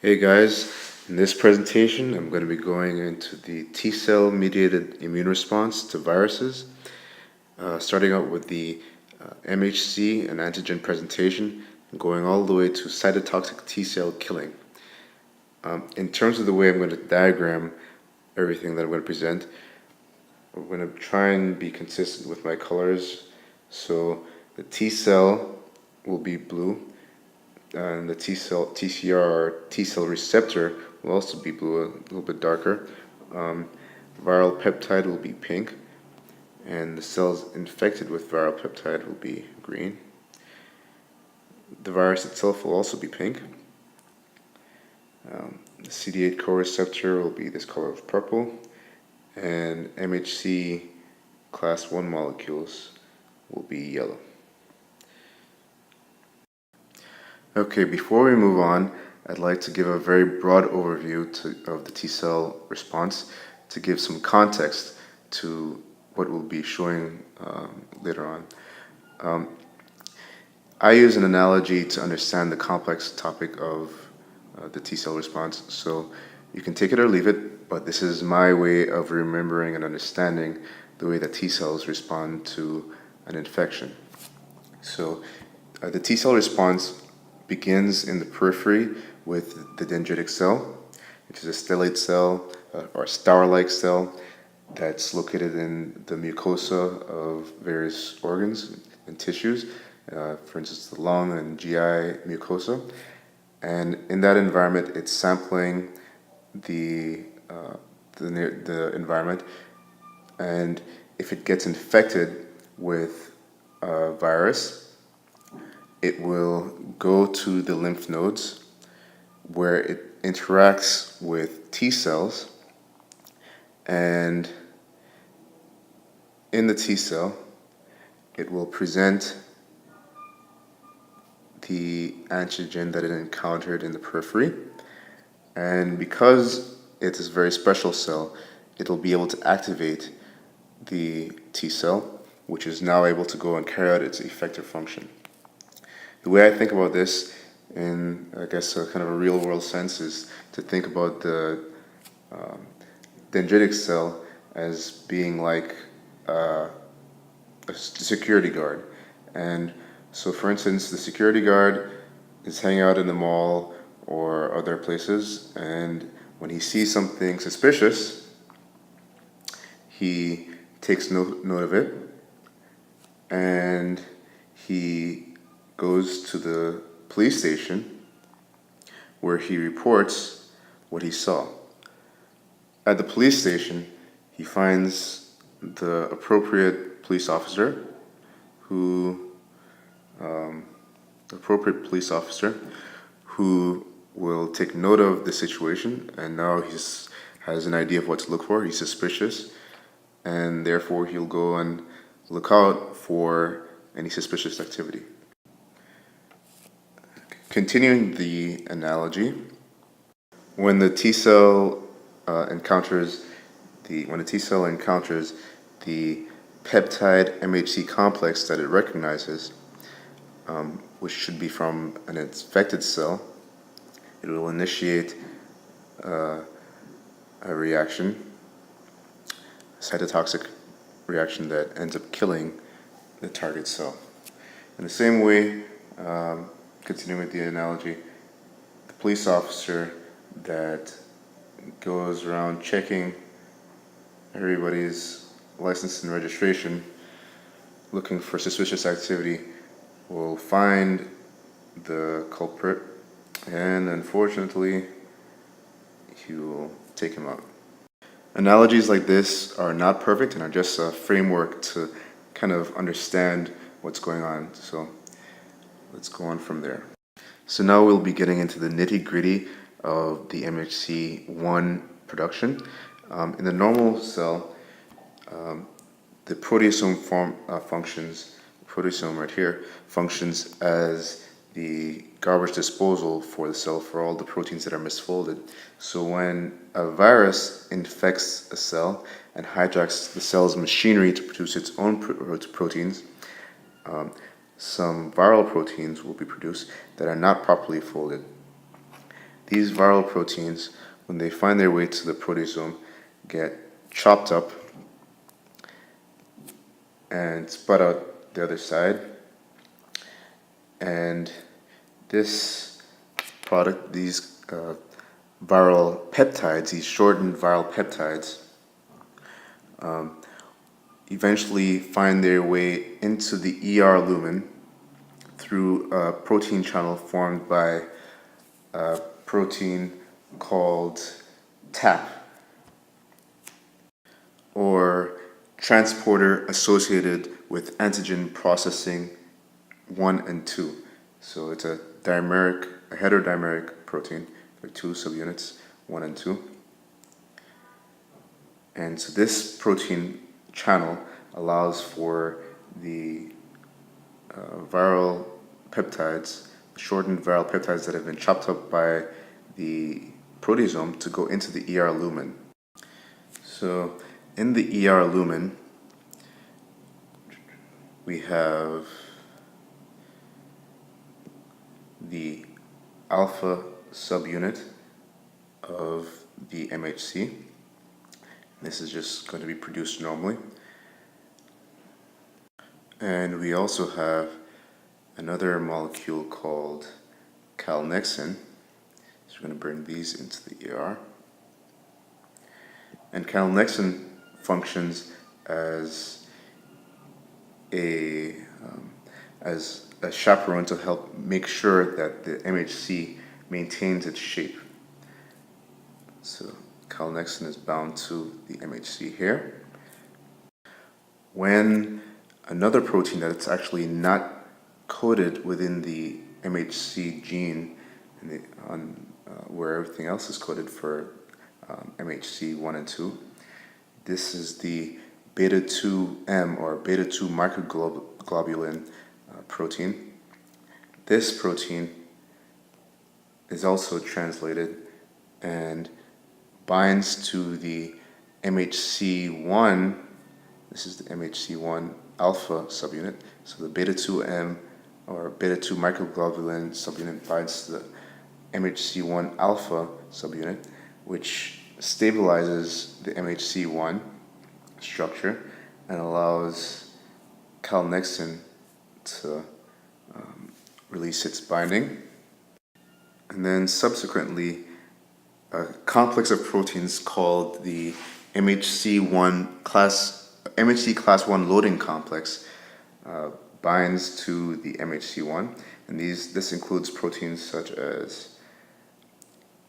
Hey guys, in this presentation I'm going to be going into the T-cell mediated immune response to viruses, starting out with the MHC and antigen presentation, and going all the way to cytotoxic T-cell killing. In terms of the way I'm going to diagram everything that I'm going to present, I'm going to try and be consistent with my colors. So the T-cell will be blue, and the T-cell, TCR, or T-cell receptor will also be blue, a little bit darker. Viral peptide will be pink, and the cells infected with viral peptide will be green. The virus itself will also be pink. The CD8 co-receptor will be this color of purple, and MHC class 1 molecules will be yellow. Okay, before we move on, I'd like to give a very broad overview of the T-cell response to give some context to what we'll be showing later on. I use an analogy to understand the complex topic of the T-cell response, so you can take it or leave it, but this is my way of remembering and understanding the way that T-cells respond to an infection. So the T-cell response begins in the periphery with the dendritic cell, which is a stellate cell or star-like cell that's located in the mucosa of various organs and tissues, for instance, the lung and GI mucosa. And in that environment, it's sampling the environment, and if it gets infected with a virus, it will go to the lymph nodes where it interacts with T cells, and in the T cell, it will present the antigen that it encountered in the periphery, and because it is a very special cell, it'll be able to activate the T cell, which is now able to go and carry out its effector function. The way I think about this in, I guess, a kind of a real-world sense is to think about the dendritic cell as being like a security guard. And so, for instance, the security guard is hanging out in the mall or other places, and when he sees something suspicious, he takes note of it, and he goes to the police station where he reports what he saw. At the police station, he finds the appropriate police officer who will take note of the situation, and now he has an idea of what to look for. He's suspicious, and therefore he'll go and look out for any suspicious activity. Continuing the analogy, when the T cell encounters the peptide MHC complex that it recognizes, which should be from an infected cell, it will initiate a reaction, a cytotoxic reaction that ends up killing the target cell. In the same way, continuing with the analogy, the police officer that goes around checking everybody's license and registration, looking for suspicious activity, will find the culprit, and unfortunately, he will take him out. Analogies like this are not perfect and are just a framework to kind of understand what's going on. So let's go on from there. So now we'll be getting into the nitty-gritty of the MHC1 production. In the normal cell, the proteasome proteasome right here functions as the garbage disposal for the cell for all the proteins that are misfolded. So when a virus infects a cell and hijacks the cell's machinery to produce its own proteins, some viral proteins will be produced that are not properly folded. These viral proteins, when they find their way to the proteasome, get chopped up and spread out the other side. And this product, these viral peptides, these shortened viral peptides, eventually find their way into the ER lumen through a protein channel formed by a protein called TAP, or transporter associated with antigen processing 1 and 2. So it's a heterodimeric protein. There are two subunits, 1 and 2. And so this protein channel allows for the viral peptides, shortened viral peptides that have been chopped up by the proteasome to go into the ER lumen. So in the ER lumen, we have the alpha subunit of the MHC. This is just going to be produced normally. And we also have another molecule called calnexin. So we're going to bring these into the ER. And calnexin functions as a chaperone to help make sure that the MHC maintains its shape. So calnexin is bound to the MHC here. When another protein that's actually not coded within the MHC gene, where everything else is coded for MHC 1 and 2, this is the beta 2M or beta 2 microglobulin protein. This protein is also translated and binds to the MHC1. This is the MHC1 alpha subunit. So the beta 2M or beta 2 microglobulin subunit binds to the MHC1 alpha subunit, which stabilizes the MHC1 structure and allows calnexin to release its binding. And then subsequently, a complex of proteins called the MHC class 1 loading complex binds to the MHC1, and this includes proteins such as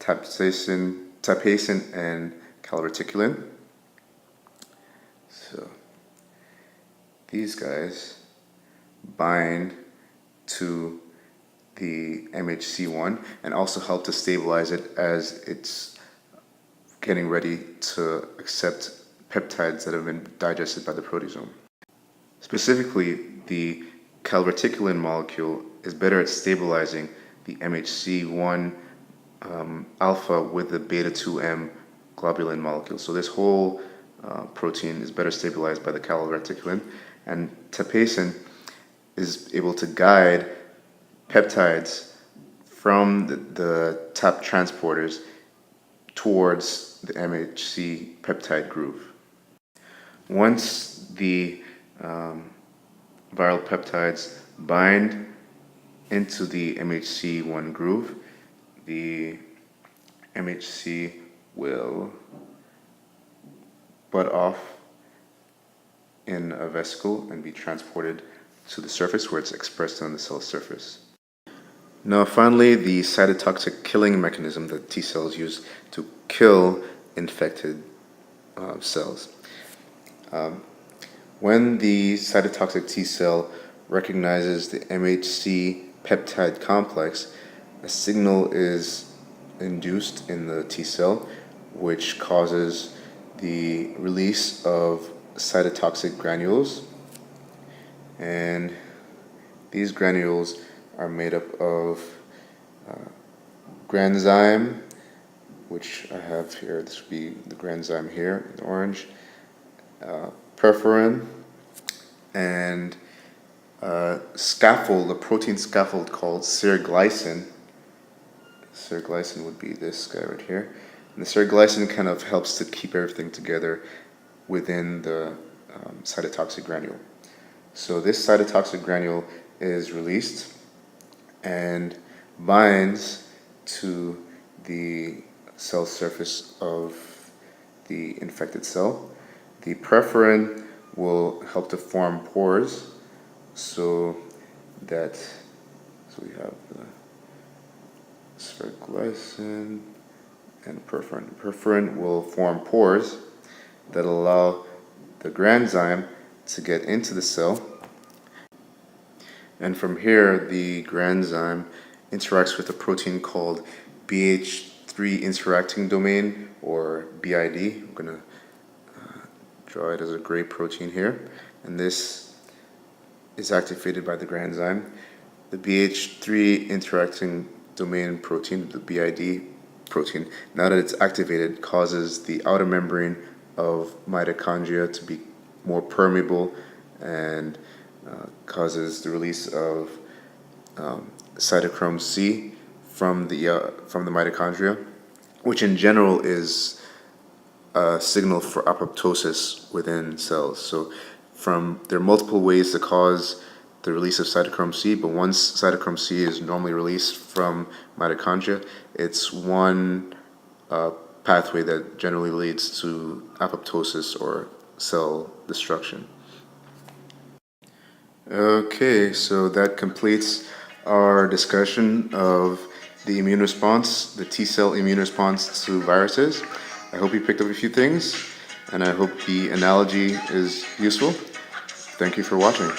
tapacin and calreticulin. So these guys bind to the MHC1 and also help to stabilize it as it's getting ready to accept peptides that have been digested by the proteasome. Specifically, the calreticulin molecule is better at stabilizing the MHC1 alpha with the beta 2M globulin molecule. So this whole protein is better stabilized by the calreticulin, and tapacin is able to guide peptides from the TAP transporters towards the MHC peptide groove. Once the viral peptides bind into the MHC1 groove, the MHC will bud off in a vesicle and be transported to the surface where it's expressed on the cell surface. Now finally, the cytotoxic killing mechanism that T cells use to kill infected cells. When the cytotoxic T cell recognizes the MHC peptide complex, a signal is induced in the T cell, which causes the release of cytotoxic granules. And these granules are made up of granzyme, which I have here. This would be the granzyme here in orange, perforin, and a protein scaffold called seroglycin. Seroglycin would be this guy right here. And the seroglycin kind of helps to keep everything together within the cytotoxic granule. So this cytotoxic granule is released and binds to the cell surface of the infected cell. The preferin will help to form pores so we have the seroglycin and perforin. Perforin will form pores that allow the granzyme to get into the cell, and from here the granzyme interacts with a protein called BH3 interacting domain, or BID. I'm going to draw it as a gray protein here, and this is activated by the granzyme. The BH3 interacting domain protein, the BID protein, now that it's activated, causes the outer membrane of mitochondria to be more permeable and causes the release of cytochrome C from the mitochondria, which in general is a signal for apoptosis within cells. So there are multiple ways to cause the release of cytochrome C, but once cytochrome C is normally released from mitochondria, it's one pathway that generally leads to apoptosis or cell destruction. Okay, so that completes our discussion of the immune response, the T-cell immune response to viruses. I hope you picked up a few things, and I hope the analogy is useful. Thank you for watching.